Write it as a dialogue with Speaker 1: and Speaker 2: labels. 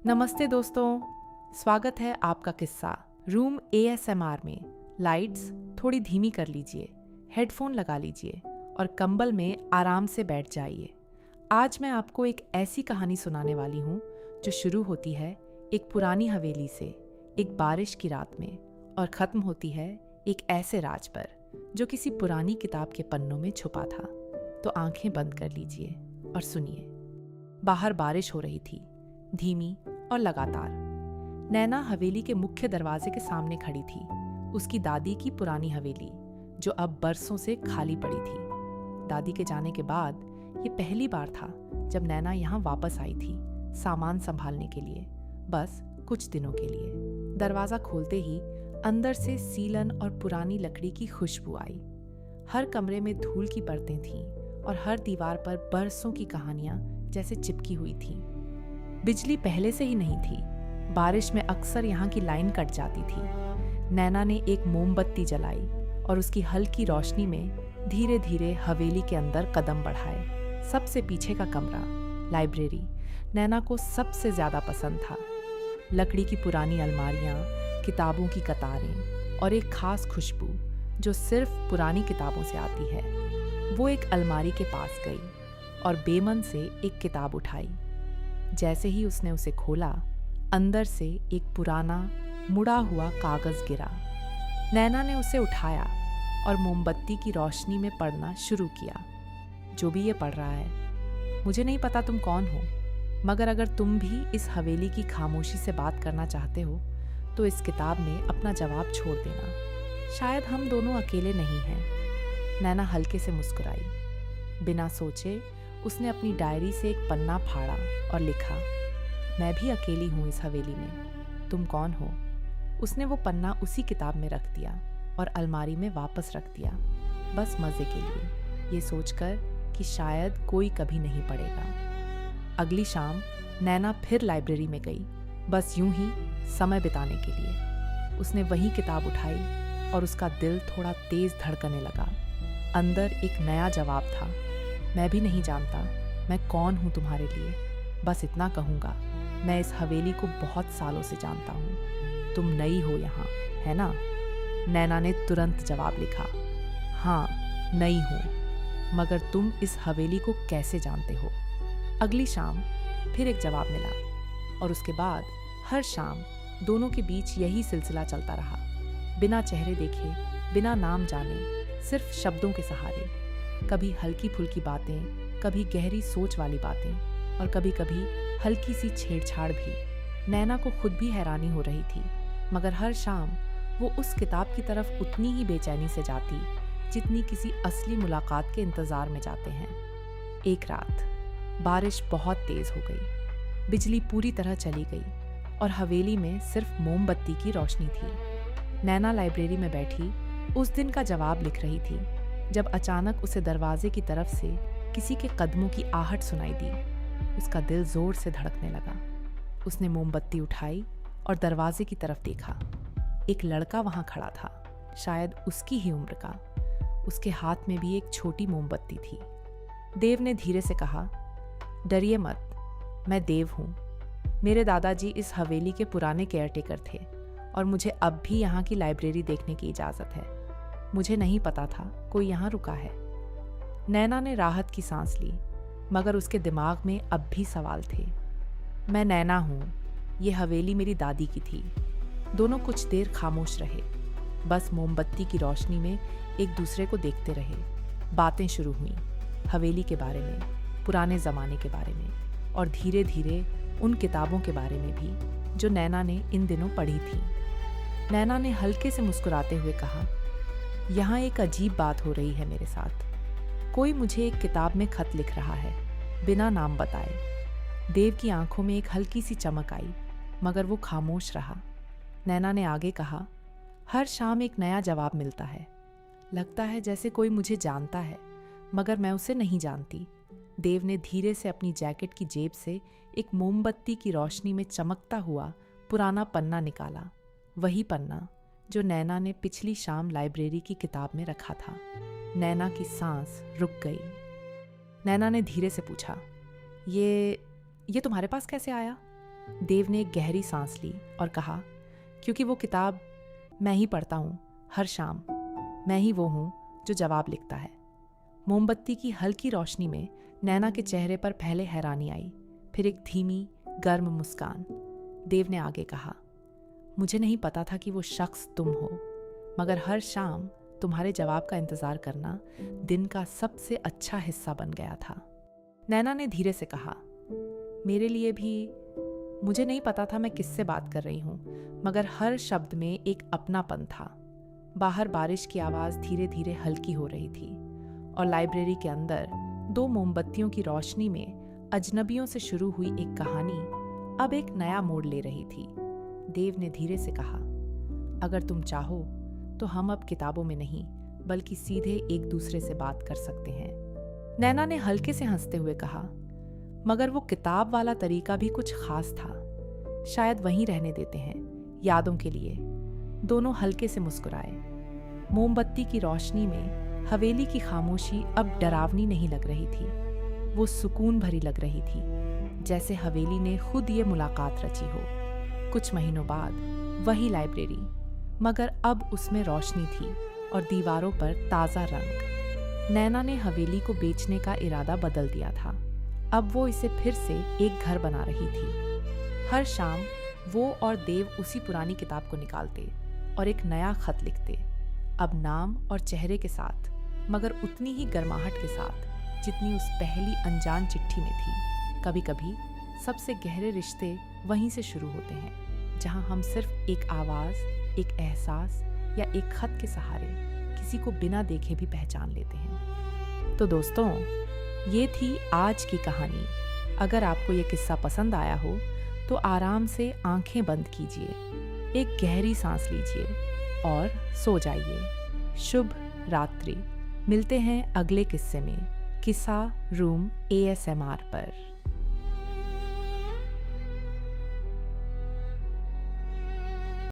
Speaker 1: नमस्ते दोस्तों, स्वागत है आपका किस्सा रूम ASMR में। लाइट्स थोड़ी धीमी कर लीजिए, हेडफोन लगा लीजिए और कंबल में आराम से बैठ जाइए। आज मैं आपको एक ऐसी कहानी सुनाने वाली हूँ जो शुरू होती है एक पुरानी हवेली से, एक बारिश की रात में, और ख़त्म होती है एक ऐसे राज पर जो किसी पुरानी किताब के पन्नों में छुपा था। तो आंखें बंद कर लीजिए और सुनिए। बाहर बारिश हो रही थी, धीमी और लगातार। नैना हवेली के मुख्य दरवाजे के सामने खड़ी थी, उसकी दादी की पुरानी हवेली जो अब बरसों से खाली पड़ी थी। दादी के जाने के बाद ये पहली बार था जब नैना यहाँ वापस आई थी, सामान संभालने के लिए, बस कुछ दिनों के लिए। दरवाज़ा खोलते ही अंदर से सीलन और पुरानी लकड़ी की खुशबू आई। हर कमरे में धूल की परतें थीं और हर दीवार पर बरसों की कहानियां जैसे चिपकी हुई थीं। बिजली पहले से ही नहीं थी, बारिश में अक्सर यहाँ की लाइन कट जाती थी। नैना ने एक मोमबत्ती जलाई और उसकी हल्की रोशनी में धीरे धीरे हवेली के अंदर कदम बढ़ाए। सबसे पीछे का कमरा, लाइब्रेरी, नैना को सबसे ज़्यादा पसंद था। लकड़ी की पुरानी अलमारियाँ, किताबों की कतारें और एक खास खुशबू जो सिर्फ पुरानी किताबों से आती है। वो एक अलमारी के पास गई और बेमन से एक किताब उठाई। जैसे ही उसने उसे खोला, अंदर से एक पुराना मुड़ा हुआ कागज गिरा। नैना ने उसे उठाया और मोमबत्ती की रोशनी में पढ़ना शुरू किया। जो भी ये पढ़ रहा है, मुझे नहीं पता तुम कौन हो, मगर अगर तुम भी इस हवेली की खामोशी से बात करना चाहते हो तो इस किताब में अपना जवाब छोड़ देना। शायद हम दोनों अकेले नहीं हैं। नैना हल्के से मुस्कुराई। बिना सोचे उसने अपनी डायरी से एक पन्ना फाड़ा और लिखा, मैं भी अकेली हूँ इस हवेली में, तुम कौन हो। उसने वो पन्ना उसी किताब में रख दिया और अलमारी में वापस रख दिया, बस मज़े के लिए, ये सोचकर कि शायद कोई कभी नहीं पढ़ेगा। अगली शाम नैना फिर लाइब्रेरी में गई, बस यूं ही समय बिताने के लिए। उसने वही किताब उठाई और उसका दिल थोड़ा तेज धड़कने लगा। अंदर एक नया जवाब था, मैं भी नहीं जानता मैं कौन हूँ तुम्हारे लिए, बस इतना कहूँगा, मैं इस हवेली को बहुत सालों से जानता हूँ। तुम नई हो यहाँ, है ना। नैना ने तुरंत जवाब लिखा, हाँ नई हूँ, मगर तुम इस हवेली को कैसे जानते हो। अगली शाम फिर एक जवाब मिला और उसके बाद हर शाम दोनों के बीच यही सिलसिला चलता रहा। बिना चेहरे देखे, बिना नाम जाने, सिर्फ शब्दों के सहारे। कभी हल्की फुल्की बातें, कभी गहरी सोच वाली बातें और कभी कभी हल्की सी छेड़छाड़ भी। नैना को खुद भी हैरानी हो रही थी, मगर हर शाम वो उस किताब की तरफ उतनी ही बेचैनी से जाती जितनी किसी असली मुलाकात के इंतज़ार में जाते हैं। एक रात बारिश बहुत तेज़ हो गई, बिजली पूरी तरह चली गई और हवेली में सिर्फ मोमबत्ती की रोशनी थी। नैना लाइब्रेरी में बैठी उस दिन का जवाब लिख रही थी जब अचानक उसे दरवाजे की तरफ से किसी के कदमों की आहट सुनाई दी। उसका दिल जोर से धड़कने लगा। उसने मोमबत्ती उठाई और दरवाजे की तरफ देखा। एक लड़का वहां खड़ा था, शायद उसकी ही उम्र का। उसके हाथ में भी एक छोटी मोमबत्ती थी। देव ने धीरे से कहा, डरिए मत, मैं देव हूँ। मेरे दादाजी इस हवेली के पुराने केयरटेकर थे और मुझे अब भी यहाँ की लाइब्रेरी देखने की इजाज़त है। मुझे नहीं पता था कोई यहाँ रुका है। नैना ने राहत की सांस ली, मगर उसके दिमाग में अब भी सवाल थे। मैं नैना हूँ, ये हवेली मेरी दादी की थी। दोनों कुछ देर खामोश रहे, बस मोमबत्ती की रोशनी में एक दूसरे को देखते रहे। बातें शुरू हुई, हवेली के बारे में, पुराने ज़माने के बारे में और धीरे धीरे उन किताबों के बारे में भी जो नैना ने इन दिनों पढ़ी थी। नैना ने हल्के से मुस्कुराते हुए कहा, यहाँ एक अजीब बात हो रही है मेरे साथ। कोई मुझे एक किताब में खत लिख रहा है, बिना नाम बताए। देव की आंखों में एक हल्की सी चमक आई, मगर वो खामोश रहा। नैना ने आगे कहा, हर शाम एक नया जवाब मिलता है। लगता है जैसे कोई मुझे जानता है, मगर मैं उसे नहीं जानती। देव ने धीरे से अपनी जैकेट की जेब से एक मोमबत्ती की रोशनी में चमकता हुआ पुराना पन्ना निकाला, वही पन्ना जो नैना ने पिछली शाम लाइब्रेरी की किताब में रखा था। नैना की सांस रुक गई। नैना ने धीरे से पूछा, ये तुम्हारे पास कैसे आया? देव ने एक गहरी सांस ली और कहा, क्योंकि वो किताब मैं ही पढ़ता हूँ हर शाम। मैं ही वो हूँ जो जवाब लिखता है। मोमबत्ती की हल्की रोशनी में नैना के चेहरे पर पहले हैरानी आई, फिर एक धीमी गर्म मुस्कान। देव ने आगे कहा, मुझे नहीं पता था कि वो शख्स तुम हो, मगर हर शाम तुम्हारे जवाब का इंतजार करना दिन का सबसे अच्छा हिस्सा बन गया था। नैना ने धीरे से कहा, मेरे लिए भी। मुझे नहीं पता था मैं किससे बात कर रही हूँ, मगर हर शब्द में एक अपनापन था। बाहर बारिश की आवाज़ धीरे धीरे हल्की हो रही थी और लाइब्रेरी के अंदर 2 मोमबत्तियों की रोशनी में अजनबियों से शुरू हुई एक कहानी अब एक नया मोड़ ले रही थी। देव ने धीरे से कहा, अगर तुम चाहो तो हम अब किताबों में नहीं बल्कि सीधे एक दूसरे से बात कर सकते हैं। नैना ने हल्के से हंसते हुए कहा, मगर वो किताब वाला तरीका भी कुछ खास था। शायद वहीं रहने देते हैं, यादों के लिए। दोनों हल्के से मुस्कुराए। मोमबत्ती की रोशनी में हवेली की खामोशी अब डरावनी नहीं लग रही थी, वो सुकून भरी लग रही थी, जैसे हवेली ने खुद ये मुलाकात रची हो। कुछ महीनों बाद वही लाइब्रेरी, मगर अब उसमें रोशनी थी और दीवारों पर ताज़ा रंग। नैना ने हवेली को बेचने का इरादा बदल दिया था। अब वो इसे फिर से एक घर बना रही थी। हर शाम वो और देव उसी पुरानी किताब को निकालते और एक नया खत लिखते, अब नाम और चेहरे के साथ, मगर उतनी ही गर्माहट के साथ जितनी उस पहली अनजान चिट्ठी में थी। कभी कभी सबसे गहरे रिश्ते वहीं से शुरू होते हैं, जहां हम सिर्फ एक आवाज़, एक एहसास या एक खत के सहारे किसी को बिना देखे भी पहचान लेते हैं। तो दोस्तों, ये थी आज की कहानी। अगर आपको ये किस्सा पसंद आया हो तो आराम से आंखें बंद कीजिए, एक गहरी सांस लीजिए और सो जाइए। शुभ रात्रि। मिलते हैं अगले किस्से में, किस्सा रूम ASMR पर।